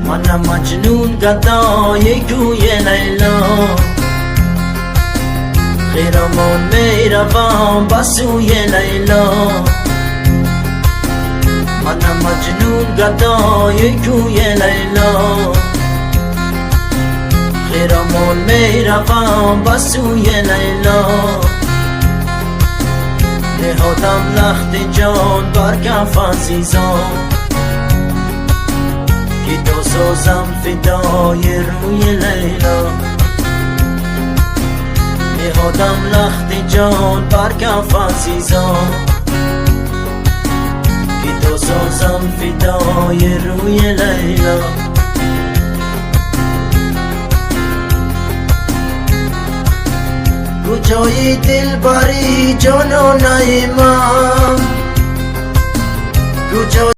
منم مجنون گدای کوی لیلا، خیرمون میروم بسوی لیلا. منم مجنون گدای کوی لیلا، خیرمون میروم بسوی لیلا. نهادم لخت جان بر کف عزیزان، که تا سازم فدای روی لیلا. نهادم لخت جان بر کف عزیزان، که تا سازم فدای روی لیلا. کجای دل بری جان و نایمم، کجا